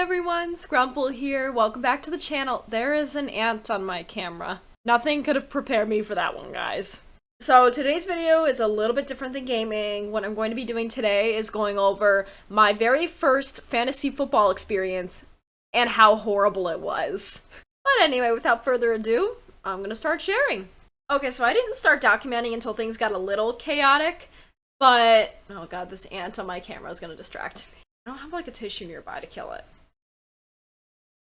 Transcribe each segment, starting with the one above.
everyone, Scrumple here. Welcome back to the channel. There is an ant on my camera. Nothing could have prepared me for that one, guys. So today's video is a little bit different than gaming. What I'm going to be doing today is going over my very first fantasy football experience and how horrible it was. But anyway, without further ado, I'm gonna start sharing. Okay, so I didn't start documenting until things got a little chaotic, but oh god, this ant on my camera is gonna distract me. I don't have like a tissue nearby to kill it.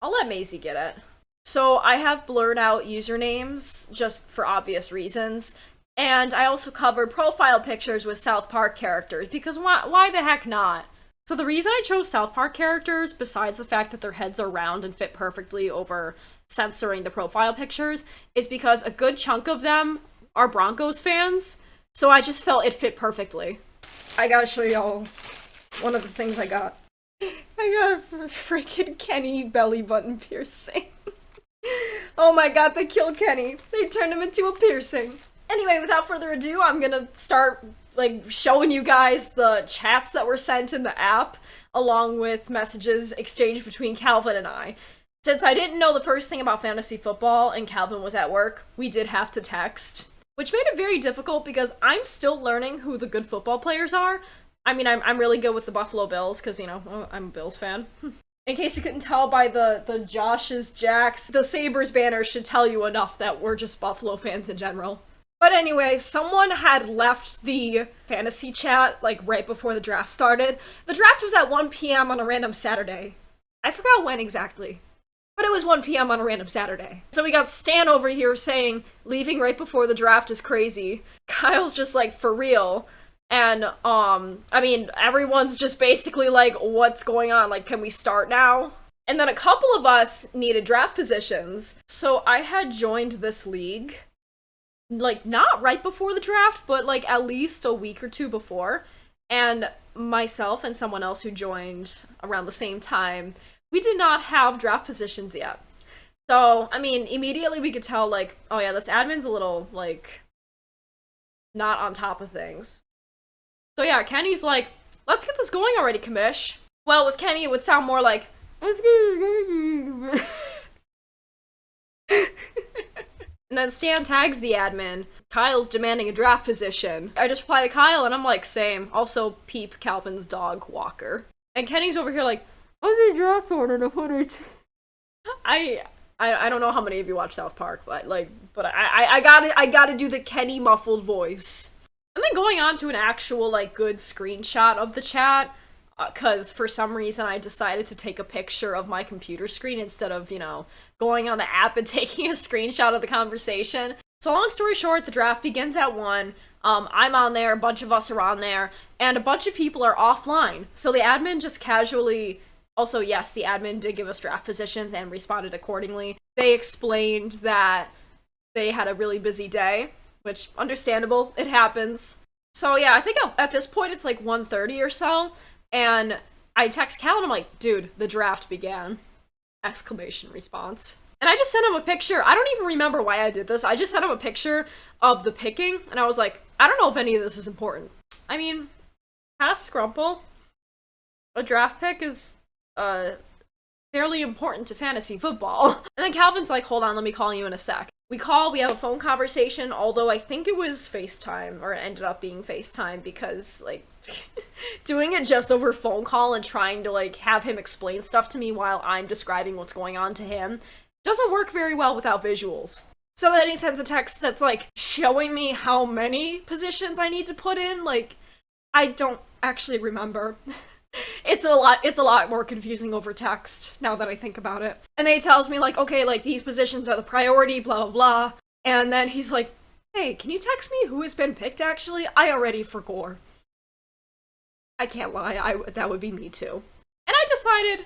I'll let Maisie get it. So I have blurred out usernames just for obvious reasons, and I also covered profile pictures with South Park characters because why the heck not? So the reason I chose South Park characters, besides the fact that their heads are round and fit perfectly over censoring the profile pictures, is because a good chunk of them are Broncos fans, so I just felt it fit perfectly. I gotta show y'all one of the things I got. I got a freaking Kenny belly button piercing. Oh my god, they killed Kenny. They turned him into a piercing. Anyway, without further ado, I'm gonna start showing you guys the chats that were sent in the app, along with messages exchanged between Calvin and I. Since I didn't know the first thing about fantasy football and Calvin was at work, we did have to text, which made it very difficult because I'm still learning who the good football players are. I mean, I'm really good with the Buffalo Bills, because, you know, I'm a Bills fan. In case you couldn't tell by the Josh's Jacks, the Sabres banner should tell you enough that we're just Buffalo fans in general. But anyway, someone had left the fantasy chat, right before the draft started. The draft was at 1 p.m. on a random Saturday. I forgot when exactly, but it was 1 p.m. on a random Saturday. So we got Stan over here saying, leaving right before the draft is crazy. Kyle's just like, for real. And, I mean, everyone's just basically like, what's going on? Like, can we start now? And then a couple of us needed draft positions. So I had joined this league, not right before the draft, but, at least a week or two before. And myself and someone else who joined around the same time, we did not have draft positions yet. So, I mean, immediately we could tell, oh yeah, this admin's a little, not on top of things. So yeah, Kenny's like, let's get this going already, commish. Well, with Kenny, it would sound more like, and then Stan tags the admin. Kyle's demanding a draft position. I just reply to Kyle, and I'm like, same. Also, Peep, Calvin's dog, Walker. And Kenny's over here like, what's the draft order to put it? I don't know how many of you watch South Park, but I gotta do the Kenny muffled voice. And then going on to an actual, good screenshot of the chat, because for some reason I decided to take a picture of my computer screen instead of, going on the app and taking a screenshot of the conversation. So long story short, the draft begins at 1. I'm on there, a bunch of us are on there, and a bunch of people are offline. So the admin just casually... Also, yes, the admin did give us draft positions and responded accordingly. They explained that they had a really busy day, which, understandable, it happens. So yeah, I think at this point it's 1:30 or so, and I text Cal and I'm like, dude, the draft began! Exclamation response. And I just sent him a picture. I don't even remember why I did this. I just sent him a picture of the picking, and I was like, I don't know if any of this is important. I mean, past Scrumple, a draft pick is, fairly important to fantasy football. And then Calvin's like, hold on, let me call you in a sec. We have a phone conversation, although I think it was FaceTime, or it ended up being FaceTime, because, doing it just over phone call and trying to, have him explain stuff to me while I'm describing what's going on to him doesn't work very well without visuals. So then he sends a text that's, showing me how many positions I need to put in, I don't actually remember. It's a lot more confusing over text, now that I think about it. And then he tells me, okay, these positions are the priority, blah, blah, blah. And then he's like, hey, can you text me who has been picked, actually? I already forgot. I can't lie, that would be me too. And I decided,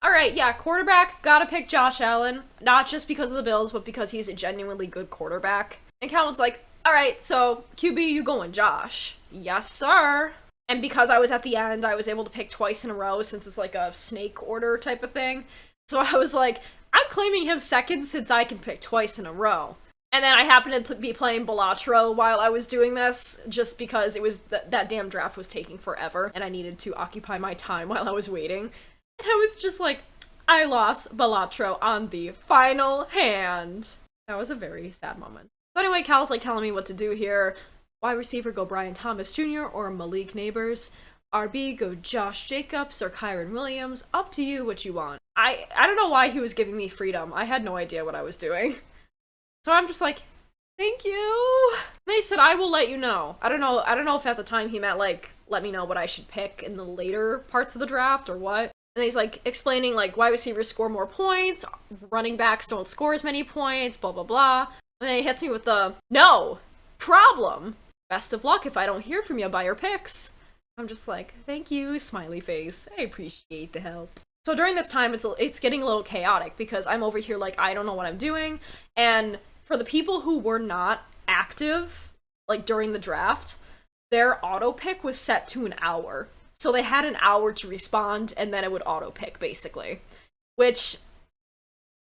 alright, yeah, quarterback, gotta pick Josh Allen. Not just because of the Bills, but because he's a genuinely good quarterback. And Calvin's like, alright, so, QB, you going Josh? Yes, sir. And because I was at the end, I was able to pick twice in a row since it's a snake order type of thing. So I was like, I'm claiming him second since I can pick twice in a row. And then I happened to be playing Balatro while I was doing this, just because it was that damn draft was taking forever, and I needed to occupy my time while I was waiting. And I was just like, I lost Balatro on the final hand. That was a very sad moment. So anyway, Cal's like telling me what to do here. Wide receiver, go Brian Thomas Jr. or Malik Neighbors. RB, go Josh Jacobs or Kyron Williams. Up to you what you want. I don't know why he was giving me freedom. I had no idea what I was doing. So I'm just like, thank you. They said, I will let you know. I don't know if at the time he meant like, let me know what I should pick in the later parts of the draft or what. And he's like explaining like wide receivers score more points, running backs don't score as many points, blah blah blah. And then he hits me with the, no, problem. Best of luck if I don't hear from you by your picks. I'm just like, thank you, smiley face. I appreciate the help. So during this time, it's getting a little chaotic because I'm over here like, I don't know what I'm doing. And for the people who were not active, like during the draft, their auto pick was set to an hour. So they had an hour to respond and then it would auto pick basically. Which,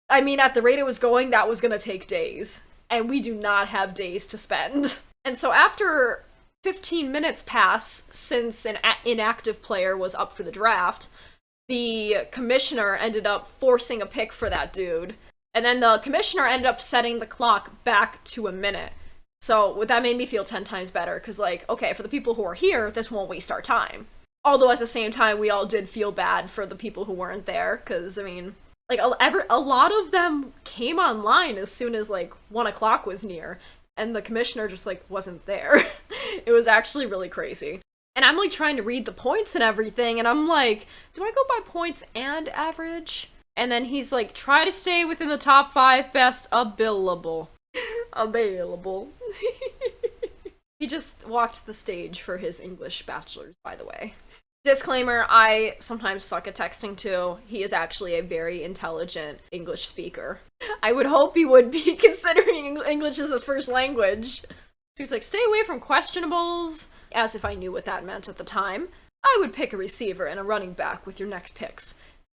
I mean, at the rate it was going, that was gonna take days. And we do not have days to spend. And so after 15 minutes pass since an inactive player was up for the draft, the commissioner ended up forcing a pick for that dude. And then the commissioner ended up setting the clock back to a minute. So that made me feel 10 times better, because like, okay, for the people who are here, this won't waste our time. Although at the same time, we all did feel bad for the people who weren't there, because, I mean, like, a lot of them came online as soon as, like, 1 o'clock was near, and the commissioner just, like, wasn't there. It was actually really crazy. And I'm, like, trying to read the points and everything, and I'm like, do I go by points and average? And then he's like, try to stay within the top 5 best available. Available. He just walked the stage for his English bachelor's, by the way. Disclaimer, I sometimes suck at texting too. He is actually a very intelligent English speaker. I would hope he would be, considering English is his first language. So he's like, stay away from questionables, as if I knew what that meant at the time. I would pick a receiver and a running back with your next picks.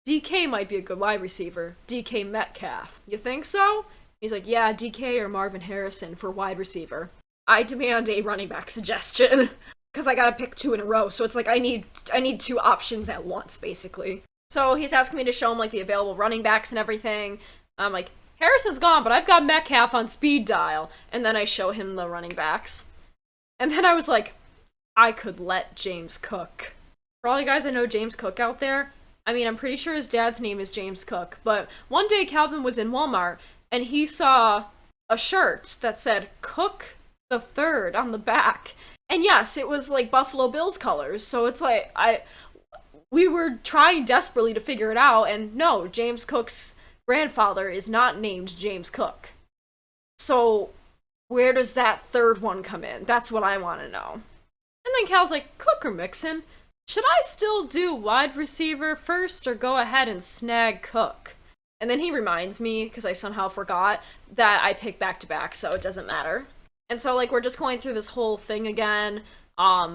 DK might be a good wide receiver. DK Metcalf. You think so? He's like, yeah, DK or Marvin Harrison for wide receiver. I demand a running back suggestion. Because I gotta pick 2 in a row, so it's like I need 2 options at once, basically. So he's asking me to show him, like, the available running backs and everything. I'm like, Harrison's gone, but I've got Metcalf on speed dial. And then I show him the running backs. And then I was like, I could let James Cook. For all you guys that know James Cook out there, I mean, I'm pretty sure his dad's name is James Cook, but one day Calvin was in Walmart, and he saw a shirt that said Cook the Third on the back. And yes, it was like Buffalo Bills colors, so it's like, we were trying desperately to figure it out, and no, James Cook's grandfather is not named James Cook. So, where does that third one come in? That's what I want to know. And then Cal's like, Cook or Mixon? Should I still do wide receiver first, or go ahead and snag Cook? And then he reminds me, because I somehow forgot, that I picked back-to-back, so it doesn't matter. And so, like, we're just going through this whole thing again, blah,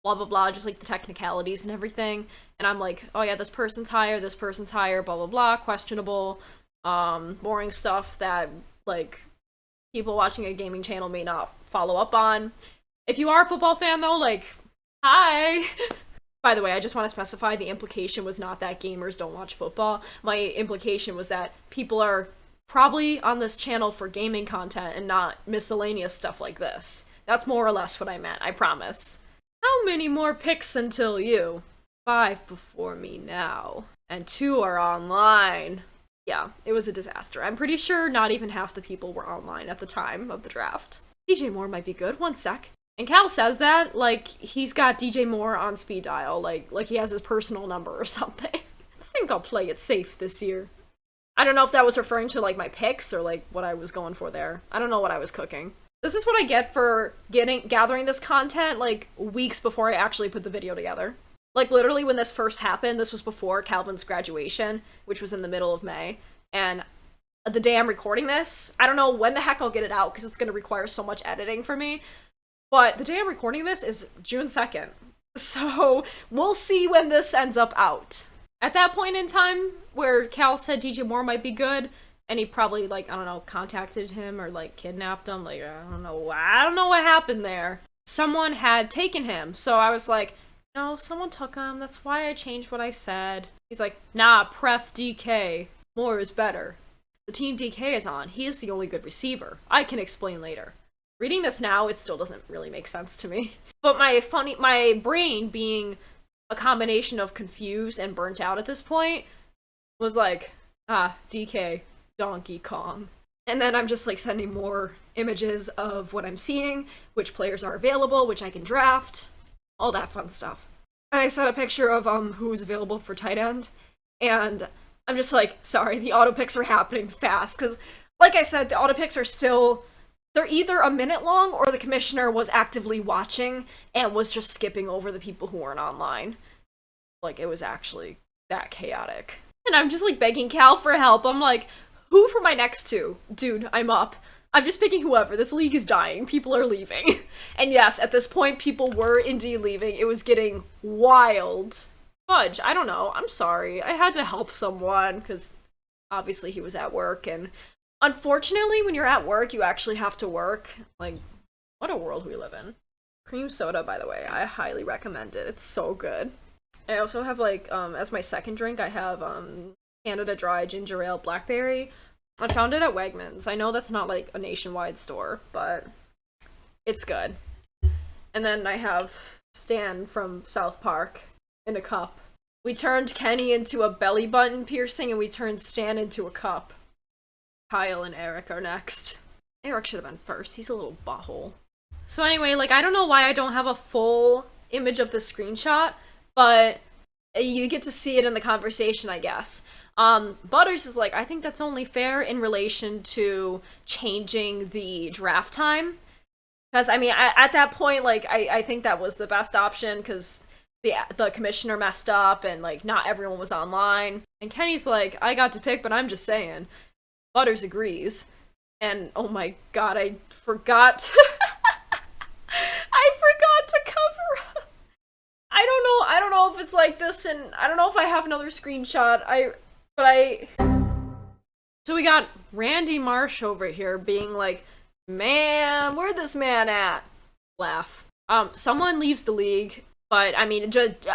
blah, blah, just, like, the technicalities and everything. And I'm like, oh, yeah, this person's higher, blah, blah, blah, questionable, boring stuff that, like, people watching a gaming channel may not follow up on. If you are a football fan, though, like, hi! By the way, I just want to specify the implication was not that gamers don't watch football. My implication was that people are probably on this channel for gaming content and not miscellaneous stuff like this. That's more or less what I meant, I promise. How many more picks until you? 5 before me now. And 2 are online. Yeah, it was a disaster. I'm pretty sure not even half the people were online at the time of the draft. DJ Moore might be good, 1 sec. And Cal says that like he's got DJ Moore on speed dial, like he has his personal number or something. I think I'll play it safe this year. I don't know if that was referring to, like, my picks or, like, what I was going for there. I don't know what I was cooking. This is what I get for gathering this content, like, weeks before I actually put the video together. Like, literally when this first happened, this was before Calvin's graduation, which was in the middle of May. And the day I'm recording this, I don't know when the heck I'll get it out, because it's going to require so much editing for me. But the day I'm recording this is June 2nd. So, we'll see when this ends up out. At that point in time, where Cal said DJ Moore might be good, and he probably, like, I don't know, contacted him or, like, kidnapped him, like, I don't know what happened there. Someone had taken him, so I was like, no, someone took him, that's why I changed what I said. He's like, nah, pref DK. More is better. The team DK is on. He is the only good receiver. I can explain later. Reading this now, it still doesn't really make sense to me. But my brain being a combination of confused and burnt out at this point was like, DK, Donkey Kong. And then I'm just like sending more images of what I'm seeing, which players are available, which I can draft, all that fun stuff. And I sent a picture of who's available for tight end, and I'm just like, sorry, the auto picks are happening fast, because like I said, the auto picks are still, they're either a minute long or the commissioner was actively watching and was just skipping over the people who weren't online. Like, it was actually that chaotic. And I'm just like begging Cal for help. I'm like, who for my next two? Dude, I'm up. I'm just picking whoever. This league is dying. People are leaving. And yes, at this point, people were indeed leaving. It was getting wild. Fudge, I don't know. I'm sorry. I had to help someone, because obviously he was at work, and unfortunately, when you're at work, you actually have to work. Like, what a world we live in. Cream soda, by the way. I highly recommend it. It's so good. I also have, like, as my second drink, I have, Canada Dry Ginger Ale Blackberry. I found it at Wegmans. I know that's not, like, a nationwide store, but it's good. And then I have Stan from South Park in a cup. We turned Kenny into a belly button piercing, and we turned Stan into a cup. Kyle and Eric are next. Eric should have been first. He's a little butthole. So anyway, like, I don't know why I don't have a full image of the screenshot, but you get to see it in the conversation, I guess. Butters is like, I think that's only fair in relation to changing the draft time. Because, I mean, at that point, like, I think that was the best option, because the commissioner messed up, and, like, not everyone was online. And Kenny's like, I got to pick, but I'm just saying. Butters agrees. And, oh my god, I forgot. I forgot to cover up. I don't know if it's like this, and I don't know if I have another screenshot. So we got Randy Marsh over here being like, man, where'd this man at? Laugh. Someone leaves the league, but I mean, just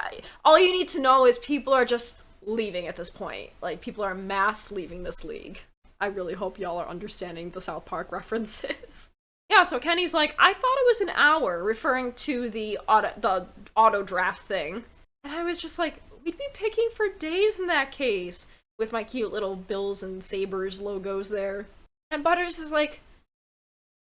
all you need to know is people are just leaving at this point. Like, people are mass leaving this league. I really hope y'all are understanding the South Park references. Yeah, so Kenny's like, I thought it was an hour, referring to the auto draft thing. And I was just like, we'd be picking for days in that case, with my cute little Bills and Sabres logos there. And Butters is like,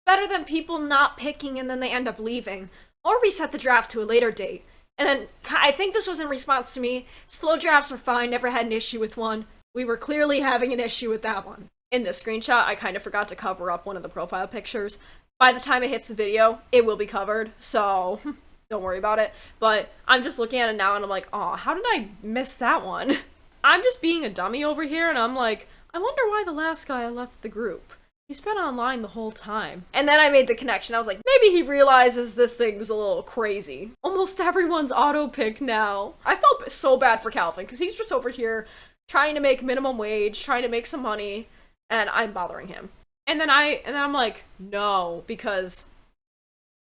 better than people not picking and then they end up leaving. Or we set the draft to a later date. And then, I think this was in response to me, slow drafts are fine, never had an issue with one. We were clearly having an issue with that one. In this screenshot, I kind of forgot to cover up one of the profile pictures. By the time it hits the video, it will be covered, so don't worry about it. But I'm just looking at it now and I'm like, aw, how did I miss that one? I'm just being a dummy over here, and I'm like, I wonder why the last guy left the group. He's been online the whole time. And then I made the connection. I was like, maybe he realizes this thing's a little crazy. Almost everyone's auto-pick now. I felt so bad for Calvin, because he's just over here trying to make minimum wage, trying to make some money, and I'm bothering him. And then I'm like, no, because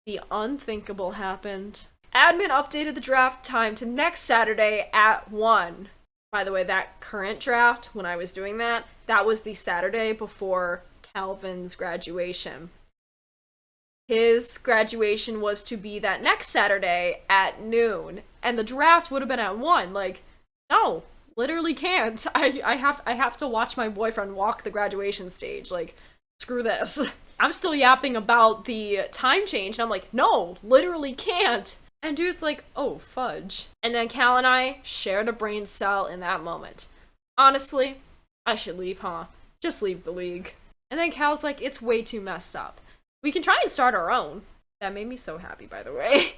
the unthinkable happened. Admin updated the draft time to next Saturday at 1. By the way, that current draft, when I was doing that, that was the Saturday before Calvin's graduation. His graduation was to be that next Saturday at noon, and the draft would have been at 1. Like, no, literally can't. I have to watch my boyfriend walk the graduation stage. Like, screw this. I'm still yapping about the time change, and I'm like, no, literally can't. And dude's like, oh, fudge. And then Cal and I shared a brain cell in that moment. Honestly, I should leave, huh? Just leave the league. And then Cal's like, it's way too messed up. We can try and start our own. That made me so happy, by the way.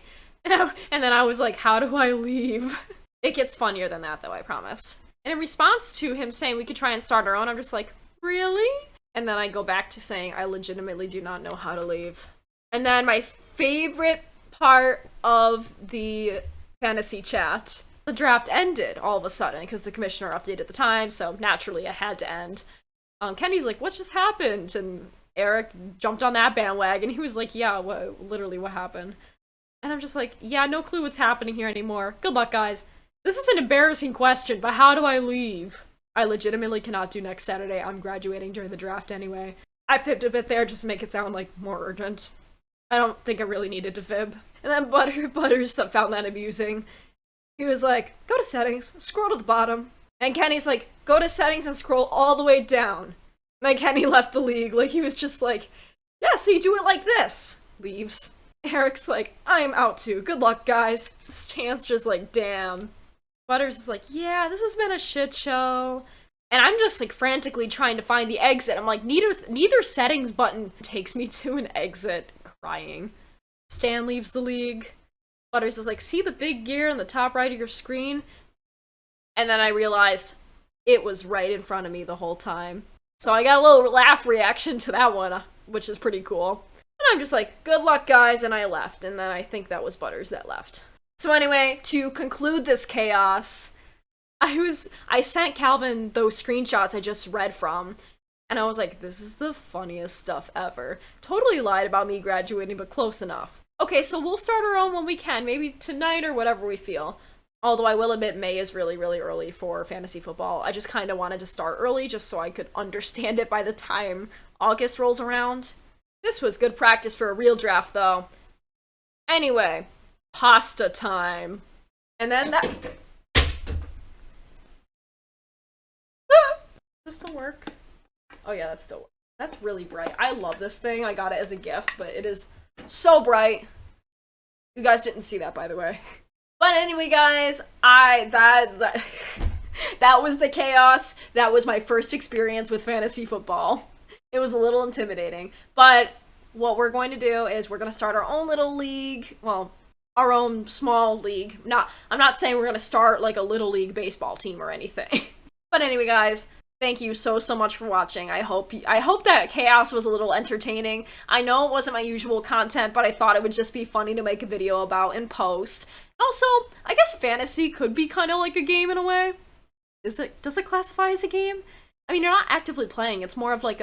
And then I was like, how do I leave? It gets funnier than that, though, I promise. And in response to him saying we could try and start our own, I'm just like, really? And then I go back to saying I legitimately do not know how to leave. And then my favorite part of the fantasy chat, the draft ended all of a sudden because the commissioner updated the time, so naturally it had to end. Kenny's like, what just happened? And Eric jumped on that bandwagon. He was like, yeah, literally what happened? And I'm just like, yeah, no clue what's happening here anymore. Good luck, guys. This is an embarrassing question, but how do I leave? I legitimately cannot do next Saturday. I'm graduating during the draft anyway. I fibbed a bit there just to make it sound like more urgent. I don't think I really needed to fib. And then Butters found that amusing. He was like, go to settings, scroll to the bottom. And Kenny's like, go to settings and scroll all the way down. And then Kenny left the league. Like, he was just like, yeah, so you do it like this. Leaves. Eric's like, I am out too. Good luck, guys. Stan's just like, damn. Butters is like, yeah, this has been a shit show. And I'm just like frantically trying to find the exit. I'm like, neither settings button takes me to an exit. Crying. Stan leaves the league. Butters is like, see the big gear in the top right of your screen? And then I realized it was right in front of me the whole time. So I got a little laugh reaction to that one, which is pretty cool. And I'm just like, good luck, guys, and I left. And then I think that was Butters that left. So anyway, to conclude this chaos, I sent Calvin those screenshots I just read from, and I was like, this is the funniest stuff ever. Totally lied about me graduating, but close enough. Okay, so we'll start our own when we can, maybe tonight or whatever we feel. Although I will admit May is really, really early for fantasy football. I just kind of wanted to start early just so I could understand it by the time August rolls around. This was good practice for a real draft, though. Anyway, pasta time. And then that... Does this still work? Oh yeah, that still works. That's really bright. I love this thing. I got it as a gift, but it is so bright. You guys didn't see that, by the way. But anyway, guys, that was the chaos. That was my first experience with fantasy football. It was a little intimidating. But what we're going to do is we're going to start our own little league. Well, our own small league. I'm not saying we're going to start like a little league baseball team or anything. But anyway, guys, thank you so much for watching. I hope that chaos was a little entertaining. I know it wasn't my usual content, but I thought it would just be funny to make a video about in post. Also, I guess fantasy could be kind of like a game in a way. Does it classify as a game? I mean, you're not actively playing. It's more of like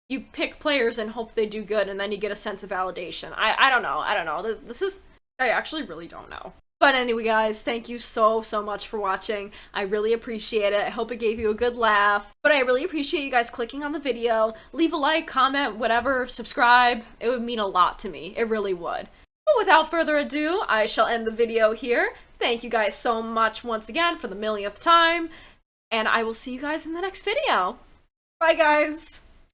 you pick players and hope they do good, and then you get a sense of validation. I don't know. I actually really don't know. But anyway, guys, thank you so much for watching. I really appreciate it. I hope it gave you a good laugh. But I really appreciate you guys clicking on the video. Leave a like, comment, whatever, subscribe. It would mean a lot to me. It really would. But without further ado, I shall end the video here. Thank you guys so much once again for the millionth time. And I will see you guys in the next video. Bye, guys!